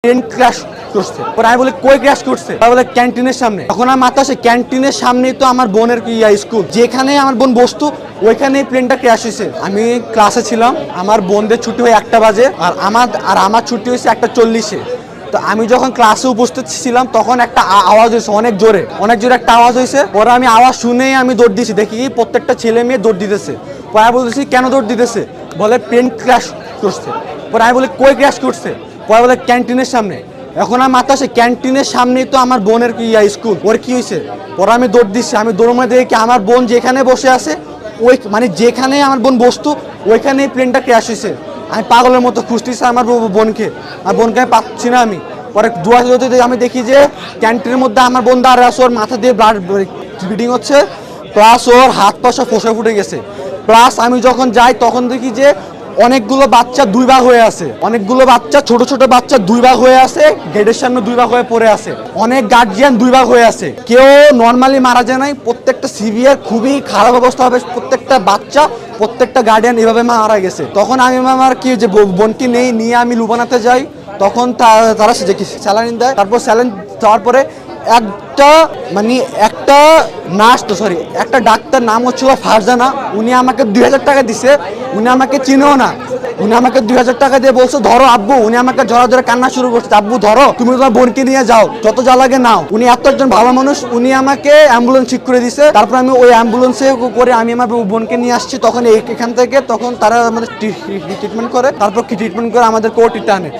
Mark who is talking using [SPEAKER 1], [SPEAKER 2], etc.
[SPEAKER 1] Train crash করছে। পরে আমি বলি কই ক্র্যাশ করছে? বলে ক্যান্টিনের সামনে। তখন আমার মাথা আসে ক্যান্টিনের সামনেই তো আমার বোনের স্কুল, যেখানে আমার বোন বসতো ওইখানেই প্লেনটা ক্র্যাশ হয়েছে। আমি ক্লাসে ছিলাম, আমার বোনদের ছুটি হয় 1টা বাজে আর আমার ছুটি হয়েছে 1টা 40-এ। তো আমি যখন ক্লাসে উপস্থিত ছিলাম তখন একটা আওয়াজ হয়েছে অনেক জোরে একটা আওয়াজ হয়েছে। পরে আমি আওয়াজ শুনেই আমি দৌড় দিয়েছি, দেখি প্রত্যেকটা ছেলে মেয়ে দৌড় দিতেছে। পরে আমি বলতেছি কেন দৌড় দিতেছে? বলে প্লেন ক্র্যাশ করছে। পরে আমি বলি কই ক্র্যাশ করছে? পরে বলে ক্যান্টিনের সামনে। এখন আমার মাথা আসে ক্যান্টিনের সামনেই তো আমার বোনের স্কুল, ওর কি হয়েছে? পরে আমি দৌড় দিচ্ছি, আমি দৌড় মধ্যে দেখি আমার বোন যেখানে বসে আছে ওই যেখানে আমার বোন বসতো ওইখানেই প্লেনটা ক্র্যাশ হয়েছে। আমি পাগলের মতো খুঁজতেছি আমার বোনকে, আমি পাচ্ছি না। আমি পরে আমি দেখি যে ক্যান্টিনের মধ্যে আমার বোন দাঁড়িয়ে আছে, ওর মাথা দিয়ে ব্লাড ব্লিডিং হচ্ছে, প্লাস ওর হাত পা সব ফোসা ফুটে গেছে। প্লাস আমি যখন যাই তখন দেখি যে অনেকগুলো বাচ্চা 2 ভাগ হয়ে আছে, ছোট ছোট বাচ্চা 2 ভাগ হয়ে আছে, গেটের সামনে 2 ভাগ হয়ে পড়ে আছে। অনেক গার্জিয়ান 2 ভাগ হয়ে আছে, কেউ নর্মালি মারা যায় নাই, প্রত্যেকটা সিভিয়ার খুবই খারাপ অবস্থা হবে, প্রত্যেকটা বাচ্চা প্রত্যেকটা গার্ডিয়ান এভাবে মারা গেছে। তখন আমি আমার কি যে বোনকে নিয়ে আমি লুবানাতে যাই, তখন তারা স্যালাইন দেয়। তারপর স্যালাইন দেওয়ার পরে একটা নার্স একটা ডাক্তার, নাম হচ্ছিল ফারজানা, উনি আমাকে 2000 টাকা দিছে। উনি আমাকে চিনেও না, উনি আমাকে 2000 টাকা দিয়ে বলছে ধরো আব্বু। উনি আমাকে ধরে কান্না শুরু করছে, আব্বু ধরো, তুমি তোমার বোনকে নিয়ে যাও, যত যা লাগে নাও। উনি এত একজন ভালো মানুষ, উনি আমাকে অ্যাম্বুলেন্স ঠিক করে দিছে। তারপর আমি ওই অ্যাম্বুলেন্সে করে আমি আমার বোনকে নিয়ে আসছি। তখন এখান থেকে তারা আমাদের ট্রিটমেন্ট করে, তারপর ট্রিটমেন্ট করে আমাদের কোর্টে টানে।